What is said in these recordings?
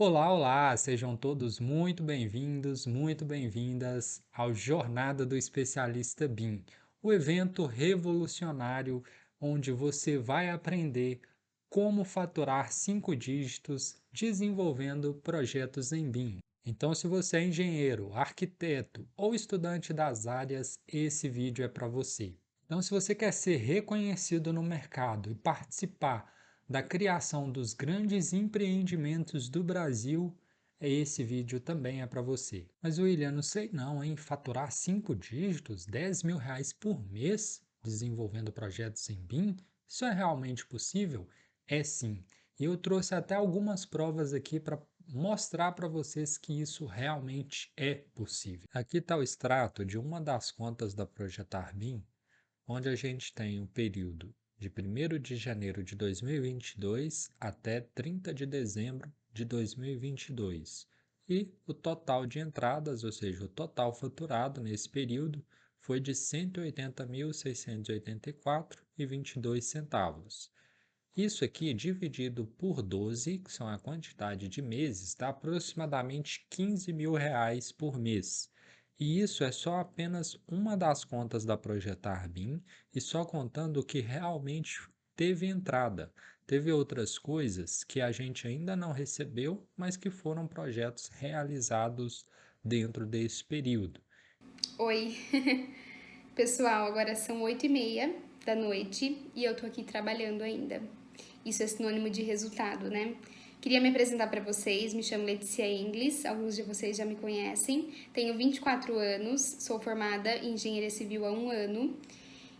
Olá, olá! Sejam todos muito bem-vindos, muito bem-vindas ao Jornada do Especialista BIM, o evento revolucionário onde você vai aprender como faturar 5 dígitos desenvolvendo projetos em BIM. Então, se você é engenheiro, arquiteto ou estudante das áreas, esse vídeo é para você. Então, se você quer ser reconhecido no mercado e participar da criação dos grandes empreendimentos do Brasil, esse vídeo também é para você. Mas William, não sei não, hein? Faturar 5 dígitos, R$ 10.000 por mês, desenvolvendo projetos em BIM, isso é realmente possível? É sim. E eu trouxe até algumas provas aqui para mostrar para vocês que isso realmente é possível. Aqui está o extrato de uma das contas da Projetar BIM, onde a gente tem o período de 1º de janeiro de 2022 até 30 de dezembro de 2022. E o total de entradas, ou seja, o total faturado nesse período, foi de R$ 180.684,22. Isso aqui, dividido por 12, que são a quantidade de meses, dá aproximadamente R$ 15.000 por mês. E isso é só apenas uma das contas da Projetar BIM e só contando o que realmente teve entrada. Teve outras coisas que a gente ainda não recebeu, mas que foram projetos realizados dentro desse período. Oi, pessoal, agora são 8h30 da noite e eu tô aqui trabalhando ainda. Isso é sinônimo de resultado, né? Queria me apresentar para vocês, me chamo Letícia Inglis, alguns de vocês já me conhecem. Tenho 24 anos, sou formada em engenharia civil há 1 ano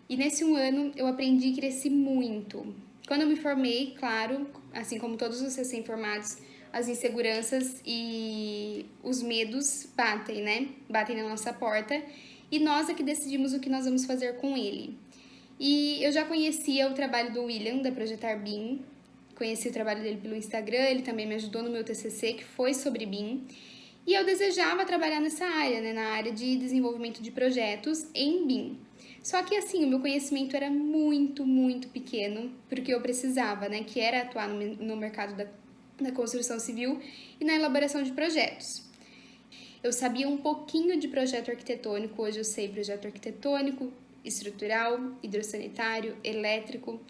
e nesse 1 ano eu aprendi e cresci muito. Quando eu me formei, claro, assim como todos os recém-formados, as inseguranças e os medos batem, né? Batem na nossa porta e nós é que decidimos o que nós vamos fazer com ele. E eu já conhecia o trabalho do William, da Projetar BIM, conheci o trabalho dele pelo Instagram, ele também me ajudou no meu TCC, que foi sobre BIM, e eu desejava trabalhar nessa área, né, na área de desenvolvimento de projetos em BIM. Só que assim, o meu conhecimento era muito, muito pequeno porque eu precisava, né, que era atuar no mercado da construção civil e na elaboração de projetos. Eu sabia um pouquinho de projeto arquitetônico, hoje eu sei projeto arquitetônico, estrutural, hidrossanitário, elétrico.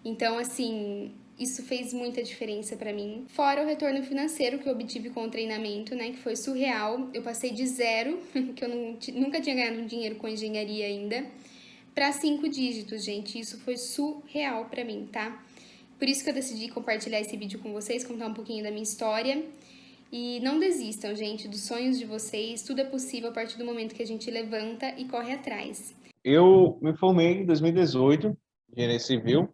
Então, assim, isso fez muita diferença para mim. Fora o retorno financeiro que eu obtive com o treinamento, né, que foi surreal. Eu passei de zero, que eu nunca tinha ganhado dinheiro com engenharia ainda, para 5 dígitos, gente. Isso foi surreal para mim, tá? Por isso que eu decidi compartilhar esse vídeo com vocês, contar um pouquinho da minha história. E não desistam, gente, dos sonhos de vocês. Tudo é possível a partir do momento que a gente levanta e corre atrás. Eu me formei em 2018, em engenharia civil,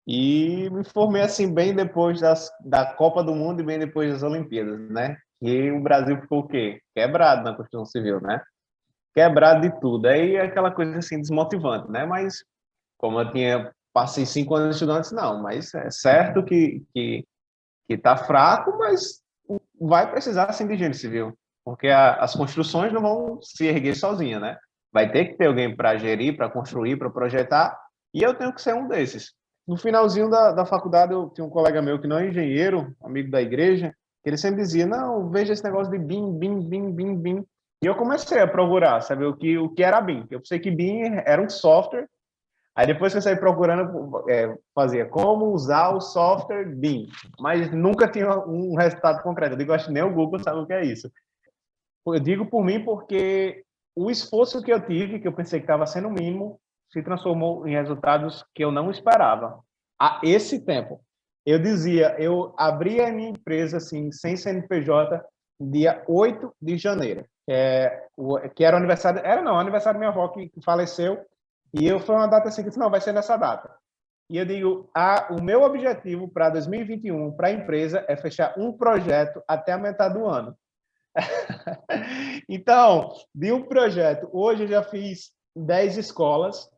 e me formei assim bem depois da Copa do Mundo e bem depois das Olimpíadas, né? E o Brasil ficou o quê? Quebrado na construção civil, né? Quebrado de tudo. Aí é aquela coisa assim desmotivante, né? Mas como passei 5 anos estudando, não, mas é certo que tá fraco, mas vai precisar assim de engenharia civil, porque as construções não vão se erguer sozinha, né? Vai ter que ter alguém para gerir, para construir, para projetar, e eu tenho que ser um desses. No finalzinho da faculdade, eu tinha um colega meu que não é engenheiro, amigo da igreja, que ele sempre dizia, não, veja esse negócio de BIM, BIM, BIM, BIM, BIM. E eu comecei a procurar, saber o que era BIM. Eu pensei que BIM era um software. Aí depois que eu saí procurando, fazia como usar o software BIM, mas nunca tinha um resultado concreto. Eu digo, acho que nem o Google sabe o que é isso. Eu digo por mim porque o esforço que eu tive, que eu pensei que estava sendo mínimo, se transformou em resultados que eu não esperava. A esse tempo, eu dizia, eu abri a minha empresa assim, sem CNPJ, dia 8 de janeiro, que era o aniversário, o aniversário da minha avó que faleceu, e eu foi uma data assim que eu disse, não, vai ser nessa data. E eu digo, o meu objetivo para 2021, para a empresa, é fechar um projeto até a metade do ano. Então, de um projeto, hoje eu já fiz 10 escolas,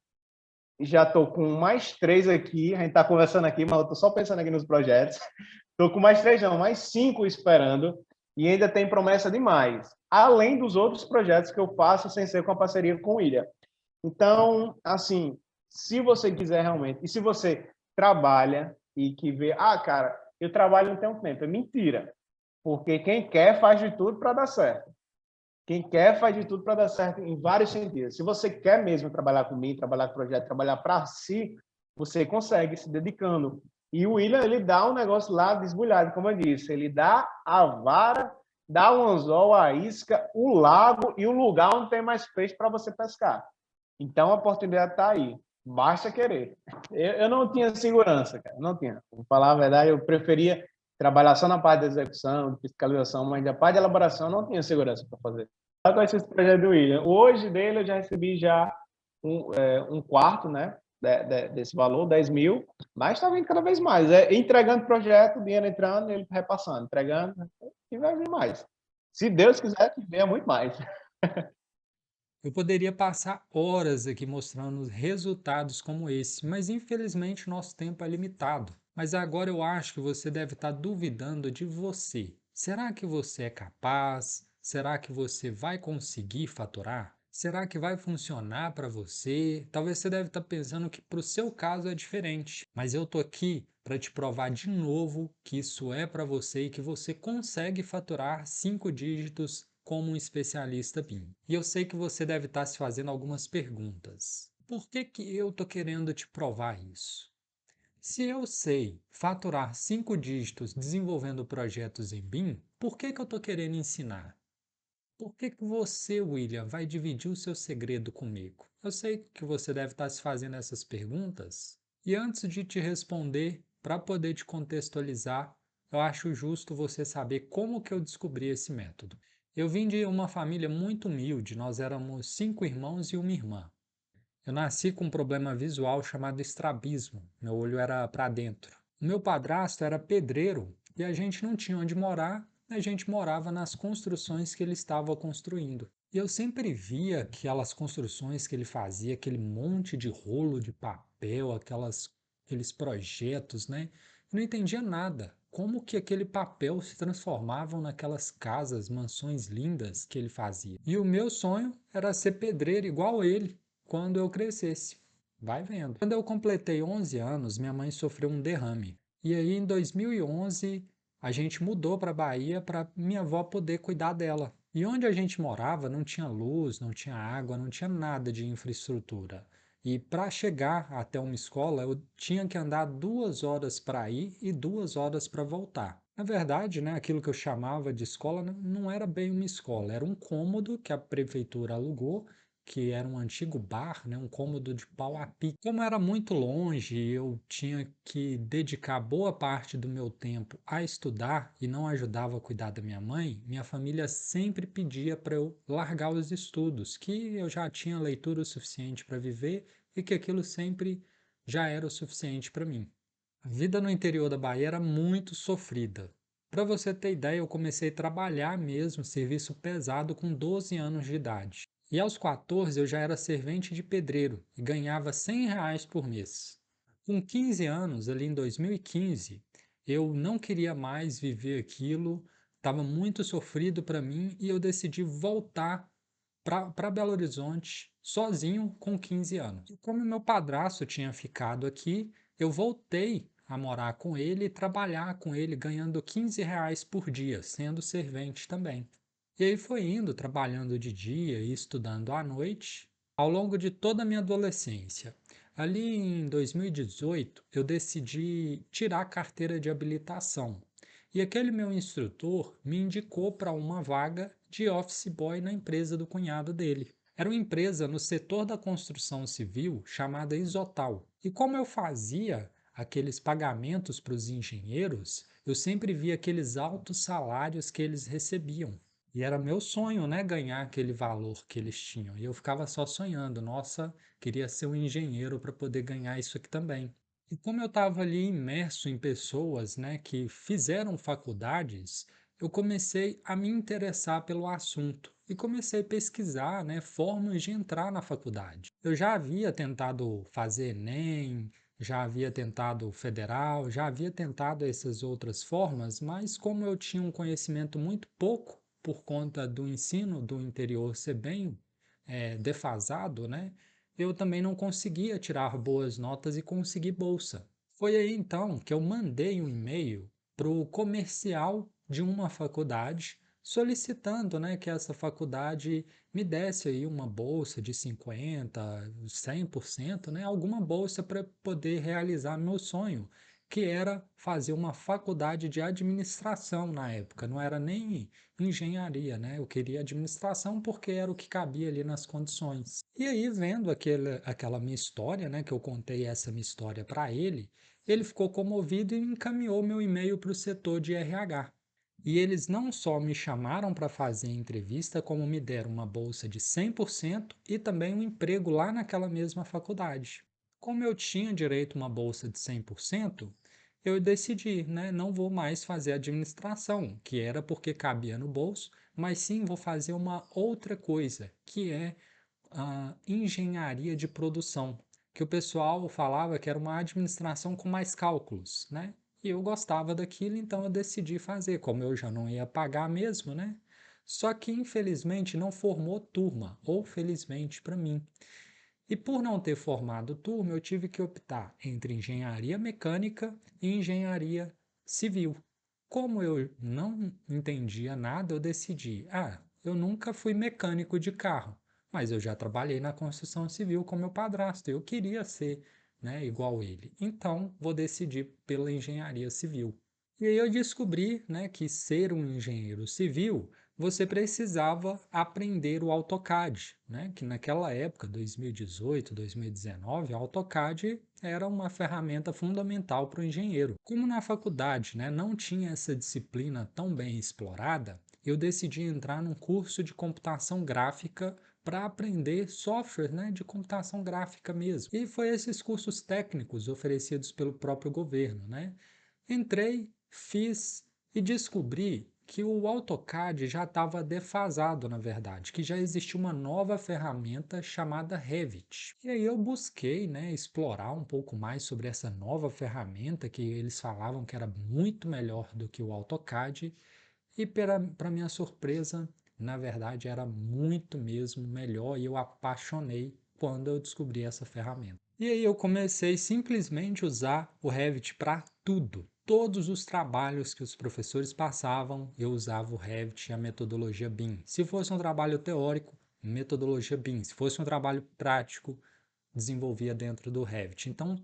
já estou com mais 3 aqui, a gente está conversando aqui, mas eu estou só pensando aqui nos projetos. Estou com mais 3 não, mais 5 esperando, e ainda tem promessa de mais, além dos outros projetos que eu faço sem ser com a parceria com o Ilha. Então, assim, se você quiser realmente, e se você trabalha e que vê, cara, eu trabalho não tem um tempo, é mentira. Porque quem quer faz de tudo para dar certo. Quem quer faz de tudo para dar certo em vários sentidos. Se você quer mesmo trabalhar comigo, trabalhar com projeto, trabalhar para si, você consegue se dedicando. E o William, ele dá um negócio lá desbulhado, como eu disse. Ele dá a vara, dá o anzol, a isca, o lago e o lugar onde tem mais peixe para você pescar. Então, a oportunidade está aí. Basta querer. Eu não tinha segurança, cara. Não tinha. Vou falar a verdade, eu preferia trabalhar só na parte da execução, de fiscalização, mas na parte de elaboração eu não tinha segurança para fazer. Só com esse projeto do William. Hoje dele eu já recebi já um quarto, né, desse valor, 10 mil, mas está vindo cada vez mais. Entregando projeto, dinheiro entrando, ele repassando, entregando, e vai vir mais. Se Deus quiser, que venha muito mais. Eu poderia passar horas aqui mostrando resultados como esse, mas infelizmente nosso tempo é limitado. Mas agora eu acho que você deve estar duvidando de você. Será que você é capaz? Será que você vai conseguir faturar? Será que vai funcionar para você? Talvez você deve estar pensando que para o seu caso é diferente, mas eu tô aqui para te provar de novo que isso é para você e que você consegue faturar 5 dígitos como um especialista BIM. E eu sei que você deve estar se fazendo algumas perguntas. Por que que eu estou querendo te provar isso? Se eu sei faturar 5 dígitos desenvolvendo projetos em BIM, por que que eu estou querendo ensinar? Por que que você, William, vai dividir o seu segredo comigo? Eu sei que você deve estar se fazendo essas perguntas. E antes de te responder, para poder te contextualizar, eu acho justo você saber como que eu descobri esse método. Eu vim de uma família muito humilde, nós éramos 5 irmãos e uma irmã. Eu nasci com um problema visual chamado estrabismo, meu olho era para dentro. O meu padrasto era pedreiro e a gente não tinha onde morar, a gente morava nas construções que ele estava construindo. E eu sempre via aquelas construções que ele fazia, aquele monte de rolo de papel, aqueles projetos, né? Eu não entendia nada. Como que aquele papel se transformava naquelas casas, mansões lindas que ele fazia. E o meu sonho era ser pedreiro igual ele quando eu crescesse. Vai vendo. Quando eu completei 11 anos, minha mãe sofreu um derrame. E aí, em 2011, a gente mudou para a Bahia para minha avó poder cuidar dela. E onde a gente morava não tinha luz, não tinha água, não tinha nada de infraestrutura. E para chegar até uma escola, eu tinha que andar 2 horas para ir e 2 horas para voltar. Na verdade, né, aquilo que eu chamava de escola não era bem uma escola, era um cômodo que a prefeitura alugou, que era um antigo bar, né, um cômodo de pau a pique. Como era muito longe, eu tinha que dedicar boa parte do meu tempo a estudar e não ajudava a cuidar da minha família sempre pedia para eu largar os estudos, que eu já tinha leitura o suficiente para viver e que aquilo sempre já era o suficiente para mim. A vida no interior da Bahia era muito sofrida. Para você ter ideia, eu comecei a trabalhar mesmo, serviço pesado, com 12 anos de idade. E aos 14 eu já era servente de pedreiro e ganhava R$ 100 por mês. Com 15 anos, ali em 2015, eu não queria mais viver aquilo, estava muito sofrido para mim e eu decidi voltar para Belo Horizonte sozinho com 15 anos. E como meu padrasto tinha ficado aqui, eu voltei a morar com ele e trabalhar com ele, ganhando R$ 15 por dia, sendo servente também. E aí foi indo, trabalhando de dia e estudando à noite, ao longo de toda a minha adolescência. Ali em 2018, eu decidi tirar a carteira de habilitação. E aquele meu instrutor me indicou para uma vaga de office boy na empresa do cunhado dele. Era uma empresa no setor da construção civil chamada Isotal. E como eu fazia aqueles pagamentos para os engenheiros, eu sempre via aqueles altos salários que eles recebiam. E era meu sonho, né, ganhar aquele valor que eles tinham. E eu ficava só sonhando, nossa, queria ser um engenheiro para poder ganhar isso aqui também. E como eu estava ali imerso em pessoas, né, que fizeram faculdades, eu comecei a me interessar pelo assunto e comecei a pesquisar, né, formas de entrar na faculdade. Eu já havia tentado fazer Enem, já havia tentado federal, já havia tentado essas outras formas, mas como eu tinha um conhecimento muito pouco por conta do ensino do interior ser bem defasado, né? Eu também não conseguia tirar boas notas e conseguir bolsa. Foi aí então que eu mandei um e-mail para o comercial de uma faculdade, solicitando, né, que essa faculdade me desse aí uma bolsa de 50%, 100%, né, alguma bolsa para poder realizar meu sonho, que era fazer uma faculdade de administração na época, não era nem engenharia, né? Eu queria administração porque era o que cabia ali nas condições. E aí, vendo aquela minha história, né, que eu contei essa minha história para ele ficou comovido e encaminhou meu e-mail para o setor de RH. E eles não só me chamaram para fazer a entrevista, como me deram uma bolsa de 100% e também um emprego lá naquela mesma faculdade. Como eu tinha direito a uma bolsa de 100%, eu decidi, né, não vou mais fazer administração, que era porque cabia no bolso, mas sim vou fazer uma outra coisa, que é a engenharia de produção, que o pessoal falava que era uma administração com mais cálculos, né? E eu gostava daquilo, então eu decidi fazer, como eu já não ia pagar mesmo, né? Só que infelizmente não formou turma, ou felizmente para mim. E por não ter formado turma, eu tive que optar entre engenharia mecânica e engenharia civil. Como eu não entendia nada, eu decidi: eu nunca fui mecânico de carro, mas eu já trabalhei na construção civil com meu padrasto, eu queria ser, né, igual ele. Então, vou decidir pela engenharia civil. E aí eu descobri, né, que ser um engenheiro civil, você precisava aprender o AutoCAD, né, que naquela época, 2018, 2019, o AutoCAD era uma ferramenta fundamental para o engenheiro. Como na faculdade, né, não tinha essa disciplina tão bem explorada, eu decidi entrar num curso de computação gráfica para aprender software, né, de computação gráfica mesmo. E foi esses cursos técnicos oferecidos pelo próprio governo, né? Entrei, fiz e descobri que o AutoCAD já estava defasado, na verdade, que já existia uma nova ferramenta chamada Revit. E aí eu busquei, né, explorar um pouco mais sobre essa nova ferramenta que eles falavam que era muito melhor do que o AutoCAD e para minha surpresa, na verdade era muito mesmo melhor e eu apaixonei quando eu descobri essa ferramenta. E aí eu comecei simplesmente a usar o Revit para tudo. Todos os trabalhos que os professores passavam, eu usava o Revit e a metodologia BIM. Se fosse um trabalho teórico, metodologia BIM. Se fosse um trabalho prático, desenvolvia dentro do Revit. Então,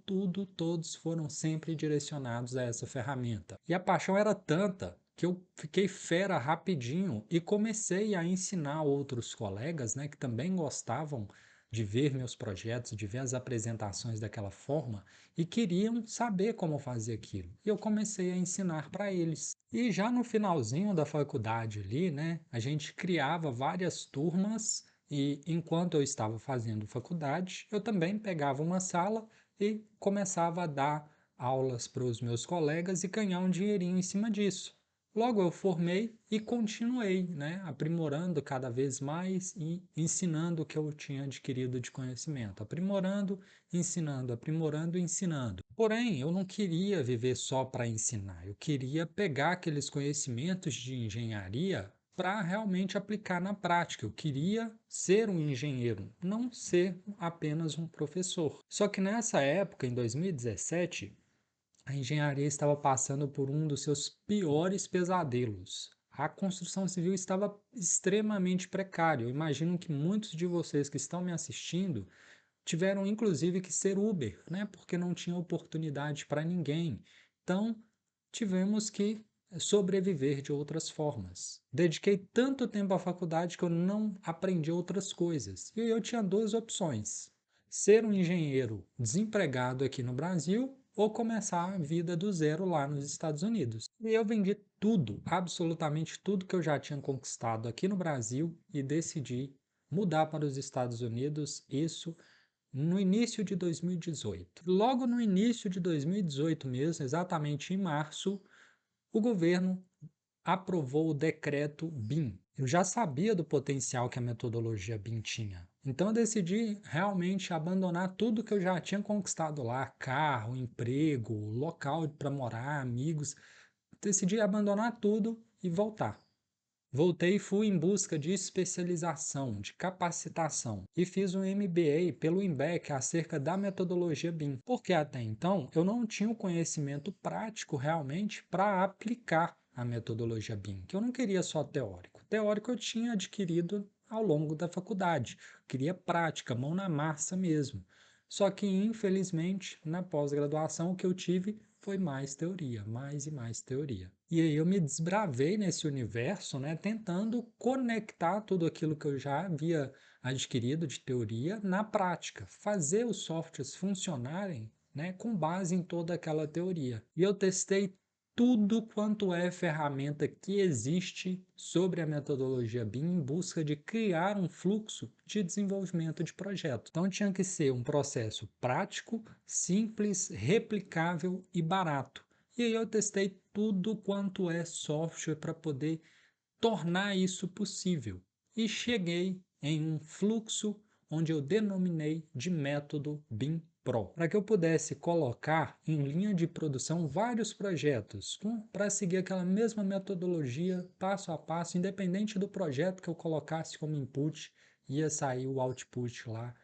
todos foram sempre direcionados a essa ferramenta. E a paixão era tanta que eu fiquei fera rapidinho e comecei a ensinar outros colegas, né, que também gostavam de ver meus projetos, de ver as apresentações daquela forma e queriam saber como fazer aquilo. E eu comecei a ensinar para eles. E já no finalzinho da faculdade ali, né, a gente criava várias turmas e enquanto eu estava fazendo faculdade, eu também pegava uma sala e começava a dar aulas para os meus colegas e ganhar um dinheirinho em cima disso. Logo eu formei e continuei, né, aprimorando cada vez mais e ensinando o que eu tinha adquirido de conhecimento, aprimorando, ensinando, aprimorando e ensinando. Porém, eu não queria viver só para ensinar, eu queria pegar aqueles conhecimentos de engenharia para realmente aplicar na prática. Eu queria ser um engenheiro, não ser apenas um professor. Só que nessa época, em 2017, a engenharia estava passando por um dos seus piores pesadelos. A construção civil estava extremamente precária. Eu imagino que muitos de vocês que estão me assistindo tiveram inclusive que ser Uber, né? Porque não tinha oportunidade para ninguém. Então, tivemos que sobreviver de outras formas. Dediquei tanto tempo à faculdade que eu não aprendi outras coisas. E eu tinha duas opções: ser um engenheiro desempregado aqui no Brasil ou começar a vida do zero lá nos Estados Unidos. E eu vendi tudo, absolutamente tudo que eu já tinha conquistado aqui no Brasil e decidi mudar para os Estados Unidos, isso no início de 2018. Logo no início de 2018 mesmo, exatamente em março, o governo aprovou o decreto BIM. Eu já sabia do potencial que a metodologia BIM tinha. Então eu decidi realmente abandonar tudo que eu já tinha conquistado lá, carro, emprego, local para morar, amigos. Decidi abandonar tudo e voltar. Voltei e fui em busca de especialização, de capacitação e fiz um MBA pelo IMBEC acerca da metodologia BIM, porque até então eu não tinha o conhecimento prático realmente para aplicar a metodologia BIM, que eu não queria só teórico. Teórico eu tinha adquirido ao longo da faculdade, eu queria prática, mão na massa mesmo. Só que, infelizmente, na pós-graduação, o que eu tive foi mais teoria, mais e mais teoria. E aí eu me desbravei nesse universo, né, tentando conectar tudo aquilo que eu já havia adquirido de teoria na prática, fazer os softwares funcionarem, né, com base em toda aquela teoria. E eu testei tudo quanto é ferramenta que existe sobre a metodologia BIM em busca de criar um fluxo de desenvolvimento de projeto. Então tinha que ser um processo prático, simples, replicável e barato. E aí eu testei tudo quanto é software para poder tornar isso possível. E cheguei em um fluxo onde eu denominei de método BIM Pro, para que eu pudesse colocar em linha de produção vários projetos, para seguir aquela mesma metodologia, passo a passo, independente do projeto que eu colocasse como input, ia sair o output lá,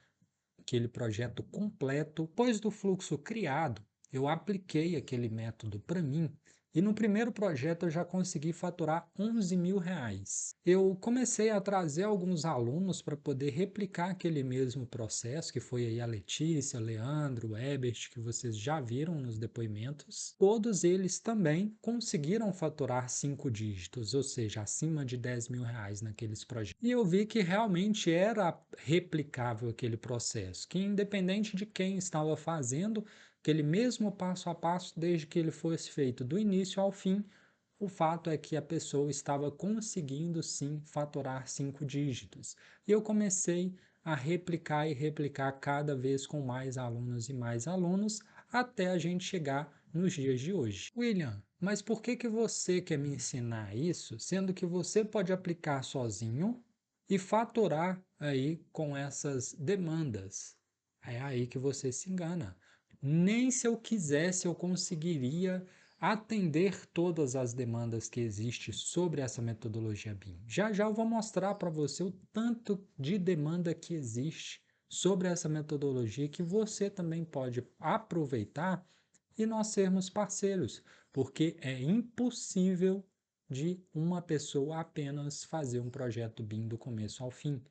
aquele projeto completo. Depois do fluxo criado, eu apliquei aquele método para mim e no primeiro projeto eu já consegui faturar R$ 11.000. Eu comecei a trazer alguns alunos para poder replicar aquele mesmo processo, que foi aí a Letícia, Leandro, o Ebert, que vocês já viram nos depoimentos. Todos eles também conseguiram faturar 5 dígitos, ou seja, acima de R$ 10.000 naqueles projetos. E eu vi que realmente era replicável aquele processo, que independente de quem estava fazendo, aquele mesmo passo a passo, desde que ele fosse feito do início ao fim, o fato é que a pessoa estava conseguindo sim faturar 5 dígitos. E eu comecei a replicar e replicar cada vez com mais alunos, até a gente chegar nos dias de hoje. William, mas por que você quer me ensinar isso, sendo que você pode aplicar sozinho e faturar aí com essas demandas? É aí que você se engana. Nem se eu quisesse eu conseguiria atender todas as demandas que existem sobre essa metodologia BIM. Já já eu vou mostrar para você o tanto de demanda que existe sobre essa metodologia que você também pode aproveitar e nós sermos parceiros, porque é impossível de uma pessoa apenas fazer um projeto BIM do começo ao fim.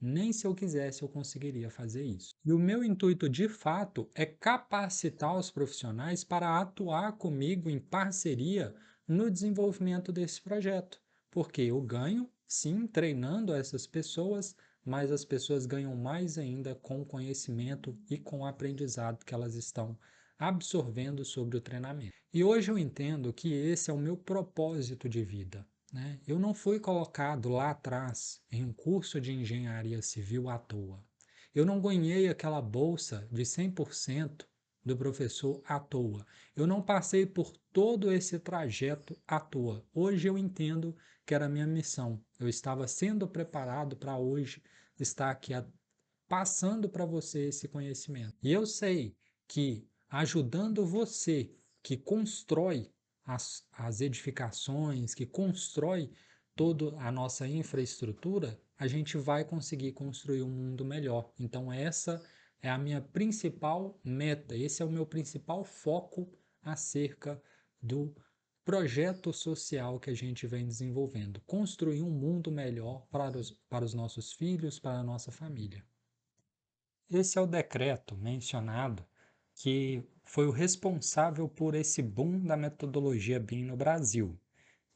Nem se eu quisesse eu conseguiria fazer isso. E o meu intuito de fato é capacitar os profissionais para atuar comigo em parceria no desenvolvimento desse projeto, porque eu ganho, sim, treinando essas pessoas, mas as pessoas ganham mais ainda com o conhecimento e com o aprendizado que elas estão absorvendo sobre o treinamento. E hoje eu entendo que esse é o meu propósito de vida, né? Eu não fui colocado lá atrás em um curso de engenharia civil à toa. Eu não ganhei aquela bolsa de 100% do professor à toa. Eu não passei por todo esse trajeto à toa. Hoje eu entendo que era a minha missão. Eu estava sendo preparado para hoje estar aqui passando para você esse conhecimento. E eu sei que ajudando você que constrói as edificações, que constrói toda a nossa infraestrutura, a gente vai conseguir construir um mundo melhor. Então, essa é a minha principal meta, esse é o meu principal foco acerca do projeto social que a gente vem desenvolvendo. Construir um mundo melhor para os nossos filhos, para a nossa família. Esse é o decreto mencionado que foi o responsável por esse boom da metodologia BIM no Brasil.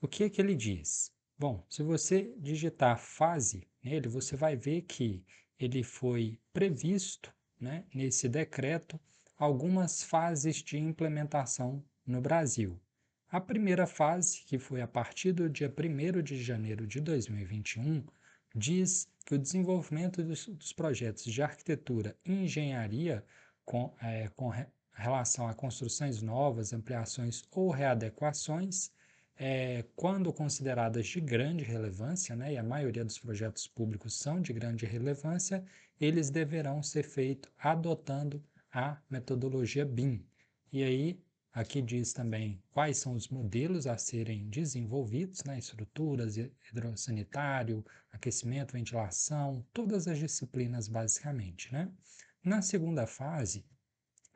O que é que ele diz? Bom, se você digitar fase nele, você vai ver que ele foi previsto, né, nesse decreto, algumas fases de implementação no Brasil. A primeira fase, que foi a partir do dia 1º de janeiro de 2021, diz que o desenvolvimento dos projetos de arquitetura e engenharia com relação a construções novas, ampliações ou readequações, quando consideradas de grande relevância, né, e a maioria dos projetos públicos são de grande relevância, eles deverão ser feitos adotando a metodologia BIM. E aí, aqui diz também quais são os modelos a serem desenvolvidos, né, estruturas, hidrossanitário, aquecimento, ventilação, todas as disciplinas basicamente, né? Na segunda fase,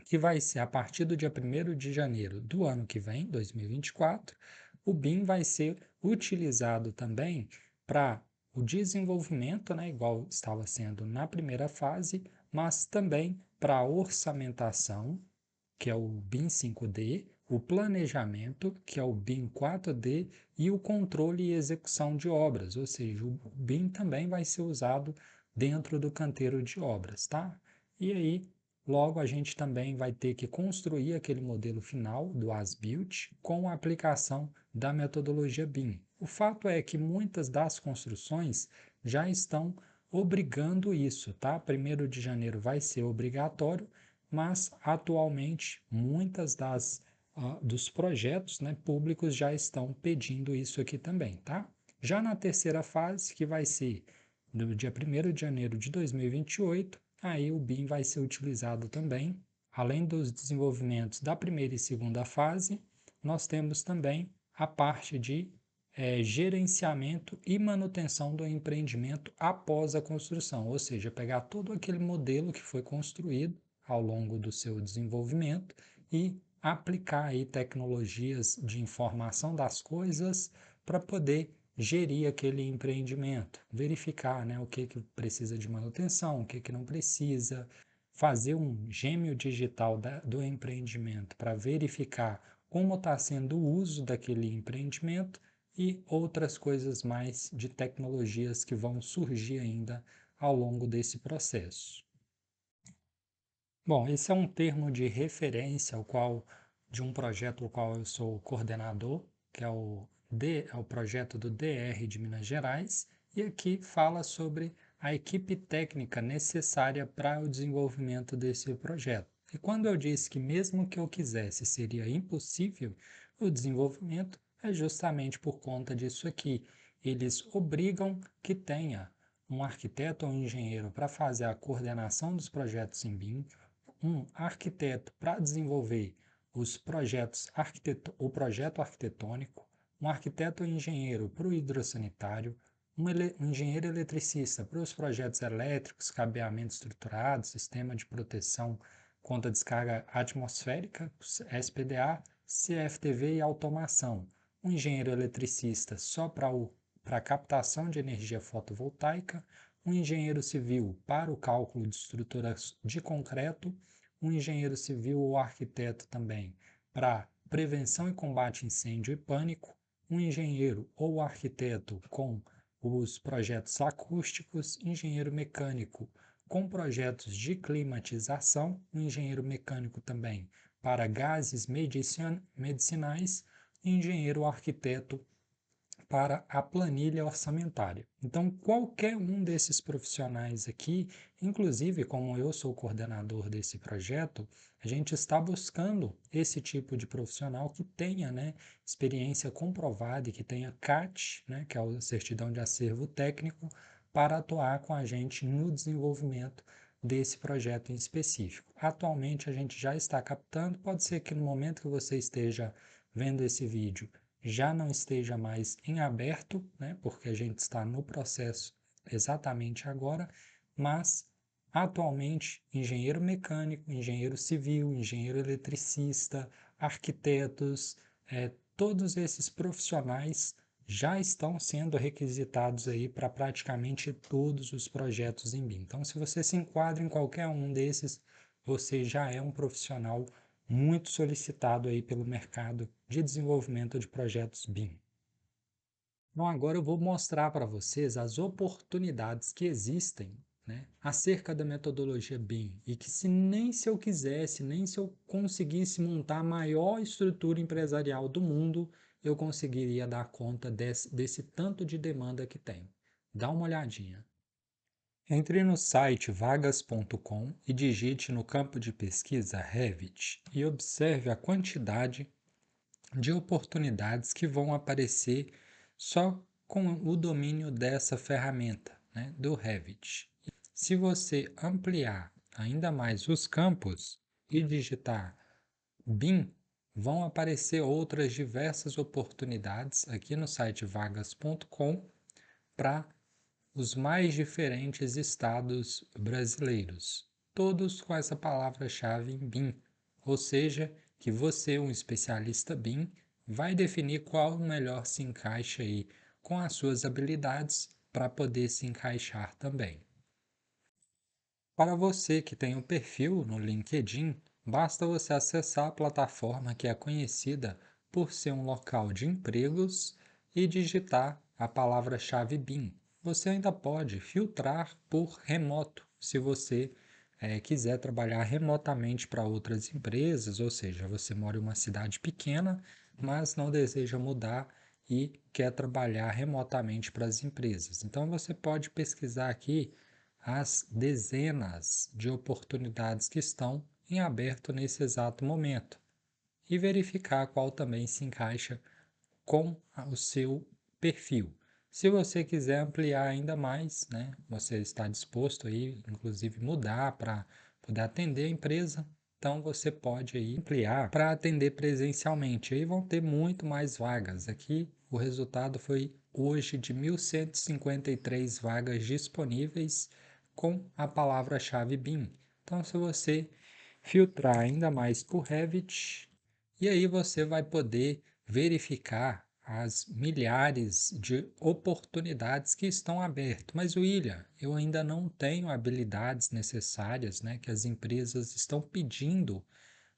que vai ser a partir do dia 1º de janeiro do ano que vem, 2024, o BIM vai ser utilizado também para o desenvolvimento, né, igual estava sendo na primeira fase, mas também para a orçamentação, que é o BIM 5D, o planejamento, que é o BIM 4D, e o controle e execução de obras, ou seja, o BIM também vai ser usado dentro do canteiro de obras, tá? E aí, logo a gente também vai ter que construir aquele modelo final do as-built com a aplicação da metodologia BIM. O fato é que muitas das construções já estão obrigando isso, tá? 1º de janeiro vai ser obrigatório, mas atualmente muitas dos projetos, né, públicos já estão pedindo isso aqui também, tá? Já na terceira fase, que vai ser no dia 1º de janeiro de 2028, aí o BIM vai ser utilizado também. Além dos desenvolvimentos da primeira e segunda fase, nós temos também a parte de gerenciamento e manutenção do empreendimento após a construção, ou seja, pegar todo aquele modelo que foi construído ao longo do seu desenvolvimento e aplicar aí tecnologias de informação das coisas para poder gerir aquele empreendimento, verificar, né, o que precisa de manutenção, o que não precisa, fazer um gêmeo digital do empreendimento para verificar como está sendo o uso daquele empreendimento e outras coisas mais de tecnologias que vão surgir ainda ao longo desse processo. Bom, esse é um termo de referência de um projeto ao qual eu sou coordenador, que é o projeto do DR de Minas Gerais, e aqui fala sobre a equipe técnica necessária para o desenvolvimento desse projeto. E quando eu disse que mesmo que eu quisesse seria impossível o desenvolvimento, é justamente por conta disso aqui. Eles obrigam que tenha um arquiteto ou um engenheiro para fazer a coordenação dos projetos em BIM, um arquiteto para desenvolver o projeto arquitetônico, um arquiteto ou engenheiro para o hidrossanitário, um engenheiro eletricista para os projetos elétricos, cabeamento estruturado, sistema de proteção contra descarga atmosférica, SPDA, CFTV e automação, um engenheiro eletricista só para a captação de energia fotovoltaica, um engenheiro civil para o cálculo de estruturas de concreto, um engenheiro civil ou arquiteto também para prevenção e combate a incêndio e pânico, um engenheiro ou arquiteto com os projetos acústicos, engenheiro mecânico com projetos de climatização, um engenheiro mecânico também para gases medicinais, e engenheiro ou arquiteto para a planilha orçamentária. Então, qualquer um desses profissionais aqui, inclusive como eu sou coordenador desse projeto, a gente está buscando esse tipo de profissional que tenha, né, experiência comprovada e que tenha CAT, né, que é a Certidão de Acervo Técnico, para atuar com a gente no desenvolvimento desse projeto em específico. Atualmente a gente já está captando, pode ser que no momento que você esteja vendo esse vídeo já não esteja mais em aberto, né, porque a gente está no processo exatamente agora, mas atualmente engenheiro mecânico, engenheiro civil, engenheiro eletricista, arquitetos, todos esses profissionais já estão sendo requisitados aí para praticamente todos os projetos em BIM. Então, se você se enquadra em qualquer um desses, você já é um profissional muito solicitado aí pelo mercado de desenvolvimento de projetos BIM. Então agora eu vou mostrar para vocês as oportunidades que existem, né, acerca da metodologia BIM e que se eu quisesse, nem se eu conseguisse montar a maior estrutura empresarial do mundo, eu conseguiria dar conta desse tanto de demanda que tem. Dá uma olhadinha. Entre no site vagas.com e digite no campo de pesquisa Revit e observe a quantidade de oportunidades que vão aparecer só com o domínio dessa ferramenta, né, do Revit. Se você ampliar ainda mais os campos e digitar BIM, vão aparecer outras diversas oportunidades aqui no site vagas.com para os mais diferentes estados brasileiros, todos com essa palavra-chave em BIM, ou seja, que você, um especialista BIM, vai definir qual melhor se encaixa aí com as suas habilidades para poder se encaixar também. Para você que tem um perfil no LinkedIn, basta você acessar a plataforma que é conhecida por ser um local de empregos e digitar a palavra-chave BIM. Você ainda pode filtrar por remoto, se você quiser trabalhar remotamente para outras empresas, ou seja, você mora em uma cidade pequena, mas não deseja mudar e quer trabalhar remotamente para as empresas. Então você pode pesquisar aqui as dezenas de oportunidades que estão em aberto nesse exato momento e verificar qual também se encaixa com o seu perfil. Se você quiser ampliar ainda mais, né, você está disposto aí, inclusive, mudar para poder atender a empresa, então você pode aí ampliar para atender presencialmente. Aí vão ter muito mais vagas. Aqui o resultado foi hoje de 1.153 vagas disponíveis com a palavra-chave BIM. Então, se você filtrar ainda mais por Revit, e aí você vai poder verificar as milhares de oportunidades que estão abertas. Mas, William, eu ainda não tenho habilidades necessárias, né, que as empresas estão pedindo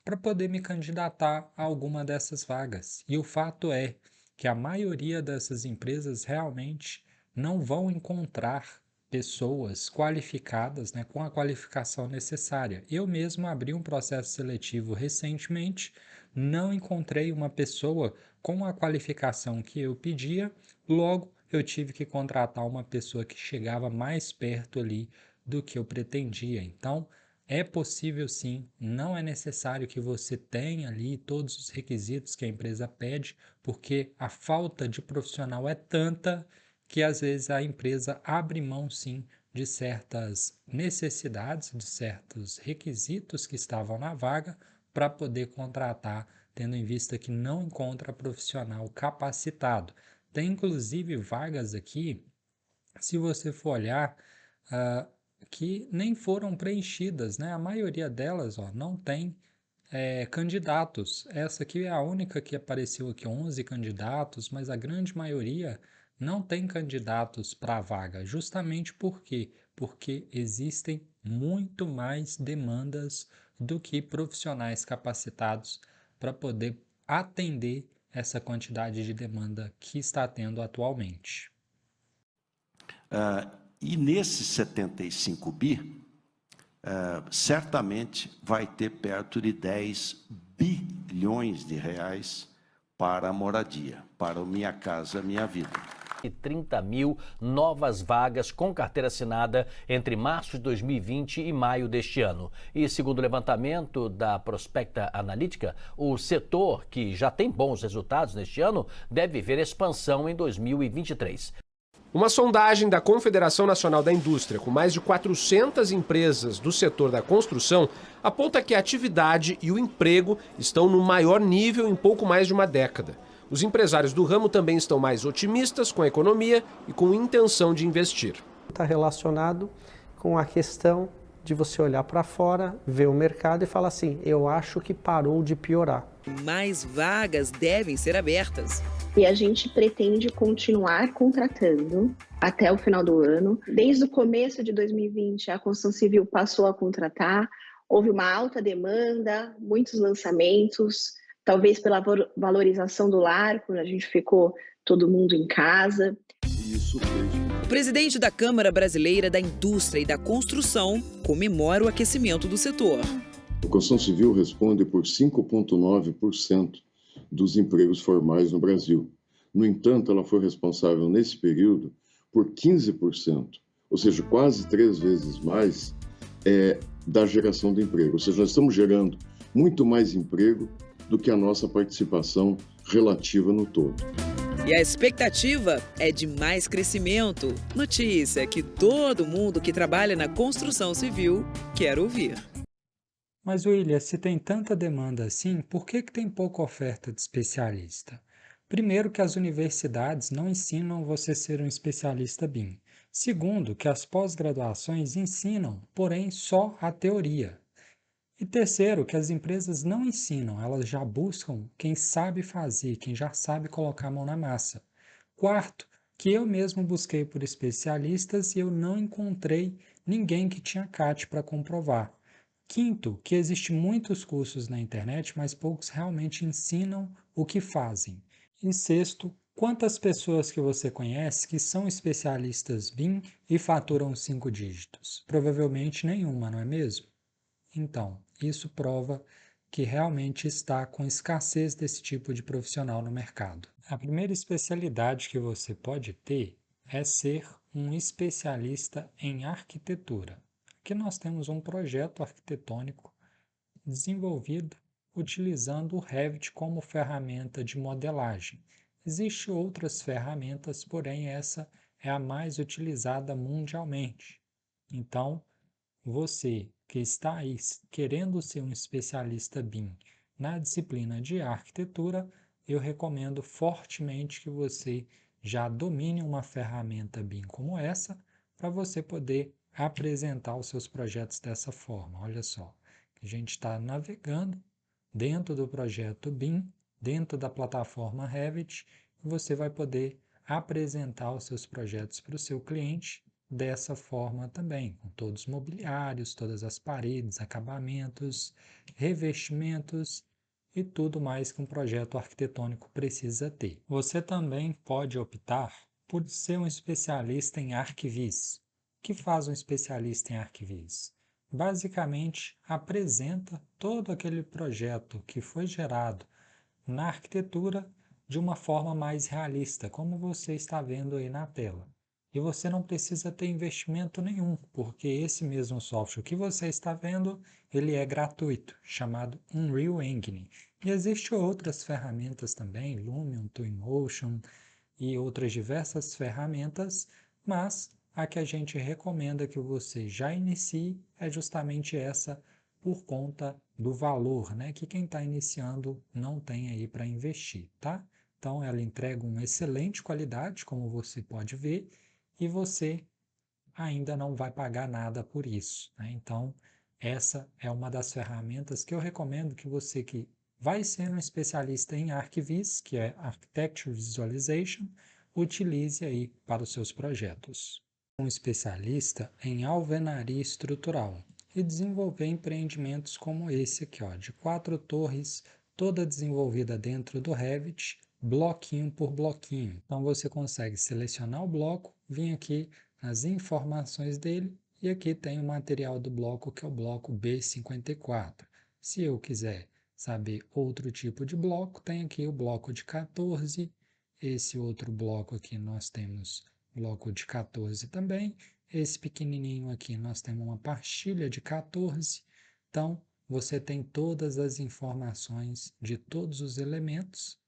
para poder me candidatar a alguma dessas vagas. E o fato é que a maioria dessas empresas realmente não vão encontrar pessoas qualificadas, né, com a qualificação necessária. Eu mesmo abri um processo seletivo recentemente, não encontrei uma pessoa com a qualificação que eu pedia, logo eu tive que contratar uma pessoa que chegava mais perto ali do que eu pretendia. Então, é possível sim, não é necessário que você tenha ali todos os requisitos que a empresa pede, porque a falta de profissional é tanta que às vezes a empresa abre mão sim de certas necessidades, de certos requisitos que estavam na vaga para poder contratar, tendo em vista que não encontra profissional capacitado. Tem inclusive vagas aqui, se você for olhar, ah, que nem foram preenchidas, né? A maioria delas, ó, não tem candidatos. Essa aqui é a única que apareceu aqui, 11 candidatos, mas a grande maioria não tem candidatos para a vaga. Justamente por quê? Porque existem muito mais demandas do que profissionais capacitados para poder atender essa quantidade de demanda que está tendo atualmente. E nesses 75 bi, certamente vai ter perto de 10 bilhões de reais para a moradia, para o Minha Casa Minha Vida. 30 mil novas vagas com carteira assinada entre março de 2020 e maio deste ano. E segundo o levantamento da Prospecta Analítica, o setor, que já tem bons resultados neste ano, deve ver expansão em 2023. Uma sondagem da Confederação Nacional da Indústria, com mais de 400 empresas do setor da construção, aponta que a atividade e o emprego estão no maior nível em pouco mais de uma década. Os empresários do ramo também estão mais otimistas com a economia e com intenção de investir. Está relacionado com a questão de você olhar para fora, ver o mercado e falar assim, eu acho que parou de piorar. Mais vagas devem ser abertas. E a gente pretende continuar contratando até o final do ano. Desde o começo de 2020, a construção civil passou a contratar, houve uma alta demanda, muitos lançamentos, talvez pela valorização do lar, quando a gente ficou todo mundo em casa. O presidente da Câmara Brasileira da Indústria e da Construção comemora o aquecimento do setor. A construção civil responde por 5,9% dos empregos formais no Brasil. No entanto, ela foi responsável nesse período por 15%, ou seja, quase 3 vezes mais da geração de emprego. Ou seja, nós estamos gerando muito mais emprego do que a nossa participação relativa no todo. E a expectativa é de mais crescimento. Notícia que todo mundo que trabalha na construção civil quer ouvir. Mas, William, se tem tanta demanda assim, por que tem pouca oferta de especialista? Primeiro, que as universidades não ensinam você a ser um especialista BIM. Segundo, que as pós-graduações ensinam, porém, só a teoria. E terceiro, que as empresas não ensinam, elas já buscam quem sabe fazer, quem já sabe colocar a mão na massa. Quarto, que eu mesmo busquei por especialistas e eu não encontrei ninguém que tinha CAT para comprovar. Quinto, que existem muitos cursos na internet, mas poucos realmente ensinam o que fazem. E sexto, quantas pessoas que você conhece que são especialistas BIM e faturam 5 dígitos? Provavelmente nenhuma, não é mesmo? Então, isso prova que realmente está com escassez desse tipo de profissional no mercado. A primeira especialidade que você pode ter é ser um especialista em arquitetura. Aqui nós temos um projeto arquitetônico desenvolvido utilizando o Revit como ferramenta de modelagem. Existem outras ferramentas, porém essa é a mais utilizada mundialmente. Então, você que está aí querendo ser um especialista BIM na disciplina de arquitetura, eu recomendo fortemente que você já domine uma ferramenta BIM como essa, para você poder apresentar os seus projetos dessa forma. Olha só, a gente está navegando dentro do projeto BIM, dentro da plataforma Revit, e você vai poder apresentar os seus projetos para o seu cliente dessa forma também, com todos os mobiliários, todas as paredes, acabamentos, revestimentos e tudo mais que um projeto arquitetônico precisa ter. Você também pode optar por ser um especialista em ArcViz. O que faz um especialista em ArcViz? Basicamente, apresenta todo aquele projeto que foi gerado na arquitetura de uma forma mais realista, como você está vendo aí na tela. E você não precisa ter investimento nenhum, porque esse mesmo software que você está vendo, ele é gratuito, chamado Unreal Engine. E existem outras ferramentas também, Lumion, Twinmotion e outras diversas ferramentas, mas a que a gente recomenda que você já inicie é justamente essa, por conta do valor, né, que quem está iniciando não tem aí para investir, tá? Então ela entrega uma excelente qualidade, como você pode ver, e você ainda não vai pagar nada por isso, né? Então, essa é uma das ferramentas que eu recomendo que você que vai ser um especialista em ArcViz, que é Architecture Visualization, utilize aí para os seus projetos. Um especialista em alvenaria estrutural e desenvolver empreendimentos como esse aqui, ó, de 4 torres, toda desenvolvida dentro do Revit, bloquinho por bloquinho. Então você consegue selecionar o bloco, vir aqui nas informações dele e aqui tem o material do bloco, que é o bloco B54. Se eu quiser saber outro tipo de bloco, tem aqui o bloco de 14, esse outro bloco aqui nós temos bloco de 14 também, esse pequenininho aqui nós temos uma pastilha de 14, então você tem todas as informações de todos os elementos.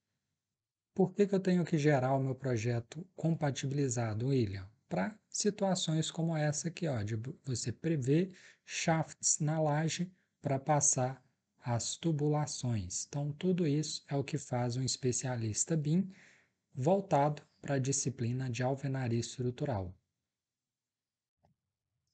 Por que eu tenho que gerar o meu projeto compatibilizado, William? Para situações como essa aqui, ó, de você prever shafts na laje para passar as tubulações. Então, tudo isso é o que faz um especialista BIM voltado para a disciplina de alvenaria estrutural.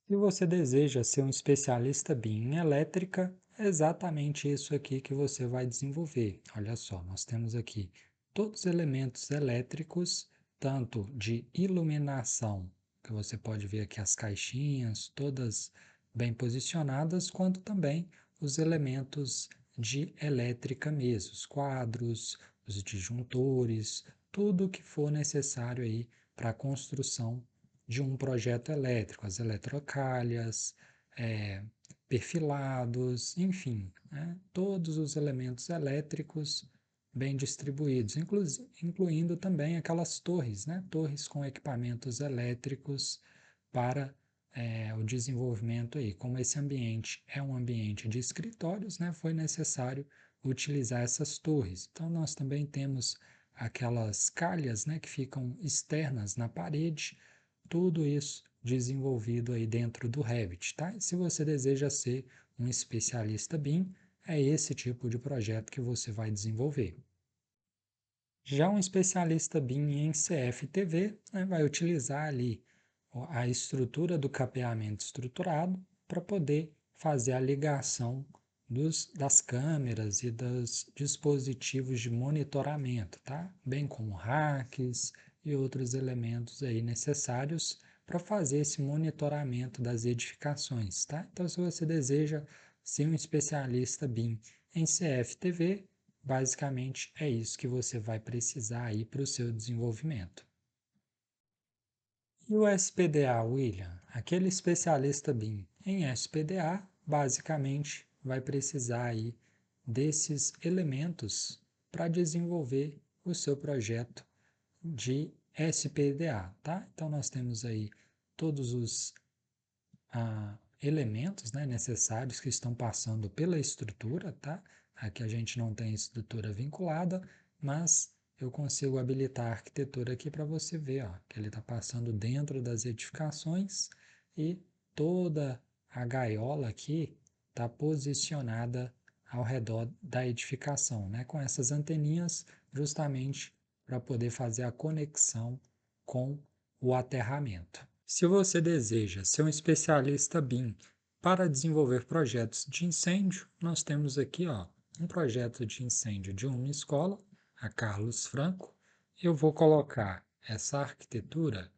Se você deseja ser um especialista BIM em elétrica, é exatamente isso aqui que você vai desenvolver. Olha só, nós temos aqui todos os elementos elétricos, tanto de iluminação, que você pode ver aqui as caixinhas, todas bem posicionadas, quanto também os elementos de elétrica mesmo, os quadros, os disjuntores, tudo o que for necessário aí para a construção de um projeto elétrico, as eletrocalhas, perfilados, enfim, né? Todos os elementos elétricos bem distribuídos, incluindo também aquelas torres, né? Torres com equipamentos elétricos para o desenvolvimento aí. Como esse ambiente é um ambiente de escritórios, né? Foi necessário utilizar essas torres. Então nós também temos aquelas calhas, né? Que ficam externas na parede, tudo isso desenvolvido aí dentro do Revit, tá? E se você deseja ser um especialista BIM, é esse tipo de projeto que você vai desenvolver. Já um especialista BIM em CFTV, né, vai utilizar ali a estrutura do capeamento estruturado para poder fazer a ligação das câmeras e dos dispositivos de monitoramento, tá? Bem como racks e outros elementos aí necessários para fazer esse monitoramento das edificações, tá? Então, se você deseja ser um especialista BIM em CFTV, basicamente é isso que você vai precisar aí para o seu desenvolvimento. E o SPDA, William? Aquele especialista BIM em SPDA, basicamente vai precisar aí desses elementos para desenvolver o seu projeto de SPDA, tá? Então nós temos aí todos os elementos, né, necessários que estão passando pela estrutura, tá? Aqui a gente não tem estrutura vinculada, mas eu consigo habilitar a arquitetura aqui para você ver, ó, que ele está passando dentro das edificações e toda a gaiola aqui está posicionada ao redor da edificação, né, com essas anteninhas justamente para poder fazer a conexão com o aterramento. Se você deseja ser um especialista BIM para desenvolver projetos de incêndio, nós temos aqui um projeto de incêndio de uma escola, a Carlos Franco. Eu vou colocar essa arquitetura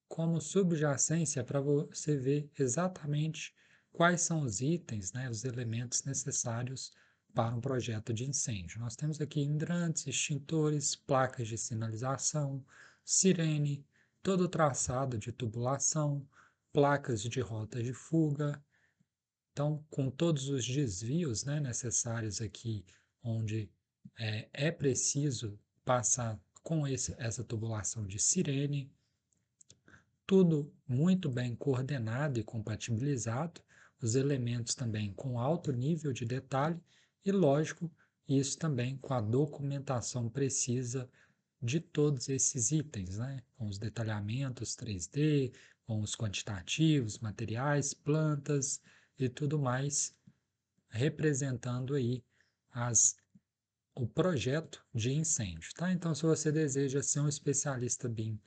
como subjacência para você ver exatamente quais são os itens, né, os elementos necessários para um projeto de incêndio. Nós temos aqui hidrantes, extintores, placas de sinalização, sirene, todo o traçado de tubulação, placas de rota de fuga. Então, com todos os desvios, né, necessários aqui, onde é preciso passar com essa tubulação de sirene, tudo muito bem coordenado e compatibilizado, os elementos também com alto nível de detalhe e, lógico, isso também com a documentação precisa de todos esses itens, né? Com os detalhamentos 3D, com os quantitativos, materiais, plantas e tudo mais, representando aí o projeto de incêndio, tá? Então, se você deseja ser um especialista BIM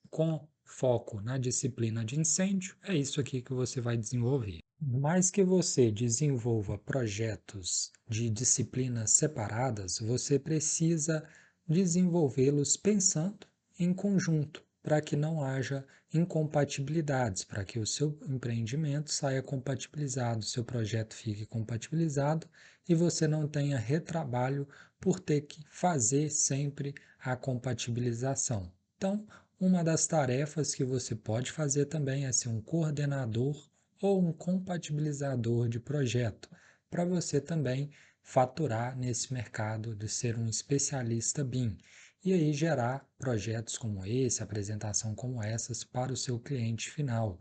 com foco na disciplina de incêndio, é isso aqui que você vai desenvolver. Mais que você desenvolva projetos de disciplinas separadas, você precisa desenvolvê-los pensando em conjunto, para que não haja incompatibilidades, para que o seu empreendimento saia compatibilizado, o seu projeto fique compatibilizado e você não tenha retrabalho por ter que fazer sempre a compatibilização. Então, uma das tarefas que você pode fazer também é ser um coordenador ou um compatibilizador de projeto, para você também faturar nesse mercado de ser um especialista BIM e aí gerar projetos como esse, apresentação como essas para o seu cliente final.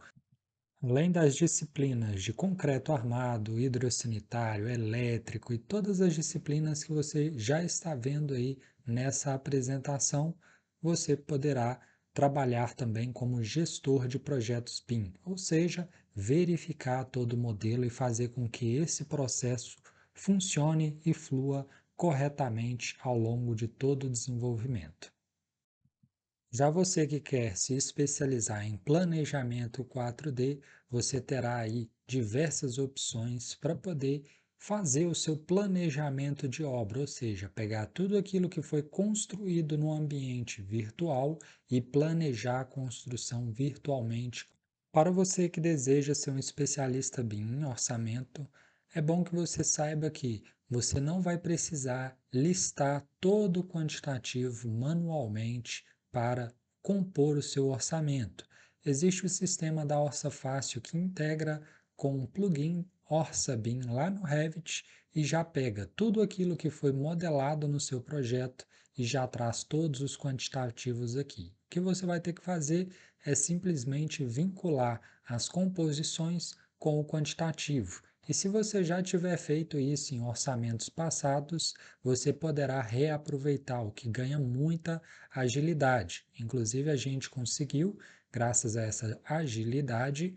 Além das disciplinas de concreto armado, hidrossanitário, elétrico e todas as disciplinas que você já está vendo aí nessa apresentação, você poderá trabalhar também como gestor de projetos BIM, ou seja, verificar todo o modelo e fazer com que esse processo funcione e flua corretamente ao longo de todo o desenvolvimento. Já você que quer se especializar em planejamento 4D, você terá aí diversas opções para poder fazer o seu planejamento de obra, ou seja, pegar tudo aquilo que foi construído no ambiente virtual e planejar a construção virtualmente. Para você que deseja ser um especialista BIM em orçamento, é bom que você saiba que você não vai precisar listar todo o quantitativo manualmente para compor o seu orçamento. Existe o sistema da Orça Fácil que integra com um plugin OrçaBIM lá no Revit e já pega tudo aquilo que foi modelado no seu projeto e já traz todos os quantitativos aqui. O que você vai ter que fazer é simplesmente vincular as composições com o quantitativo. E se você já tiver feito isso em orçamentos passados, você poderá reaproveitar, o que ganha muita agilidade. Inclusive, a gente conseguiu, graças a essa agilidade,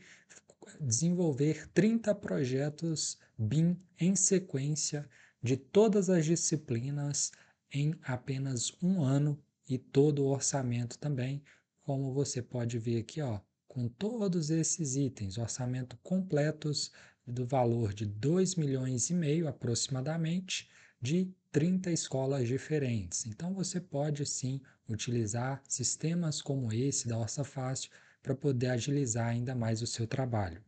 desenvolver 30 projetos BIM em sequência de todas as disciplinas em apenas um ano e todo o orçamento também, como você pode ver aqui, ó, com todos esses itens, orçamento completos do valor de 2,5 milhões aproximadamente, de 30 escolas diferentes. Então você pode sim utilizar sistemas como esse da Orça Fácil para poder agilizar ainda mais o seu trabalho.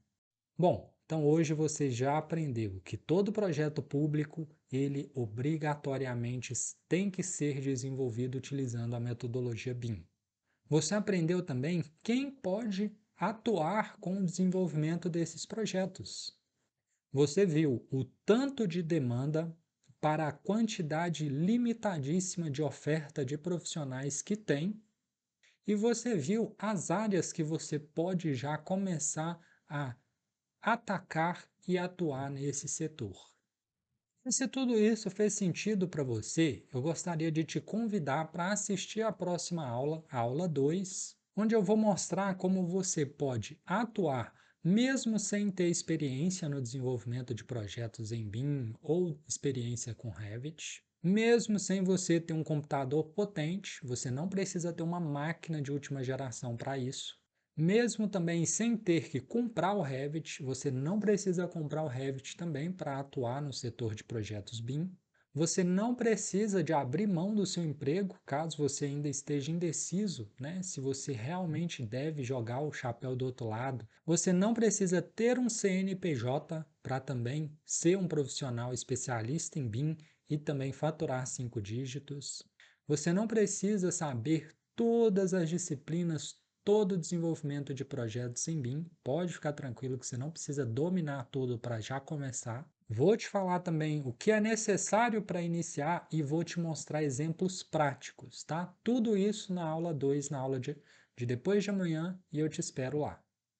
Bom, então hoje você já aprendeu que todo projeto público, ele obrigatoriamente tem que ser desenvolvido utilizando a metodologia BIM. Você aprendeu também quem pode atuar com o desenvolvimento desses projetos. Você viu o tanto de demanda para a quantidade limitadíssima de oferta de profissionais que tem, e você viu as áreas que você pode já começar a atacar e atuar nesse setor. E se tudo isso fez sentido para você, eu gostaria de te convidar para assistir a próxima aula, a aula 2, onde eu vou mostrar como você pode atuar mesmo sem ter experiência no desenvolvimento de projetos em BIM ou experiência com Revit. Mesmo sem você ter um computador potente, você não precisa ter uma máquina de última geração para isso. Mesmo também sem ter que comprar o Revit, você não precisa comprar o Revit também para atuar no setor de projetos BIM. Você não precisa de abrir mão do seu emprego, caso você ainda esteja indeciso, né? Se você realmente deve jogar o chapéu do outro lado. Você não precisa ter um CNPJ para também ser um profissional especialista em BIM e também faturar 5 dígitos. Você não precisa saber todas as disciplinas, todo o desenvolvimento de projetos em BIM. Pode ficar tranquilo que você não precisa dominar tudo para já começar. Vou te falar também o que é necessário para iniciar e vou te mostrar exemplos práticos, tá? Tudo isso na aula 2, na aula de depois de amanhã, e eu te espero lá.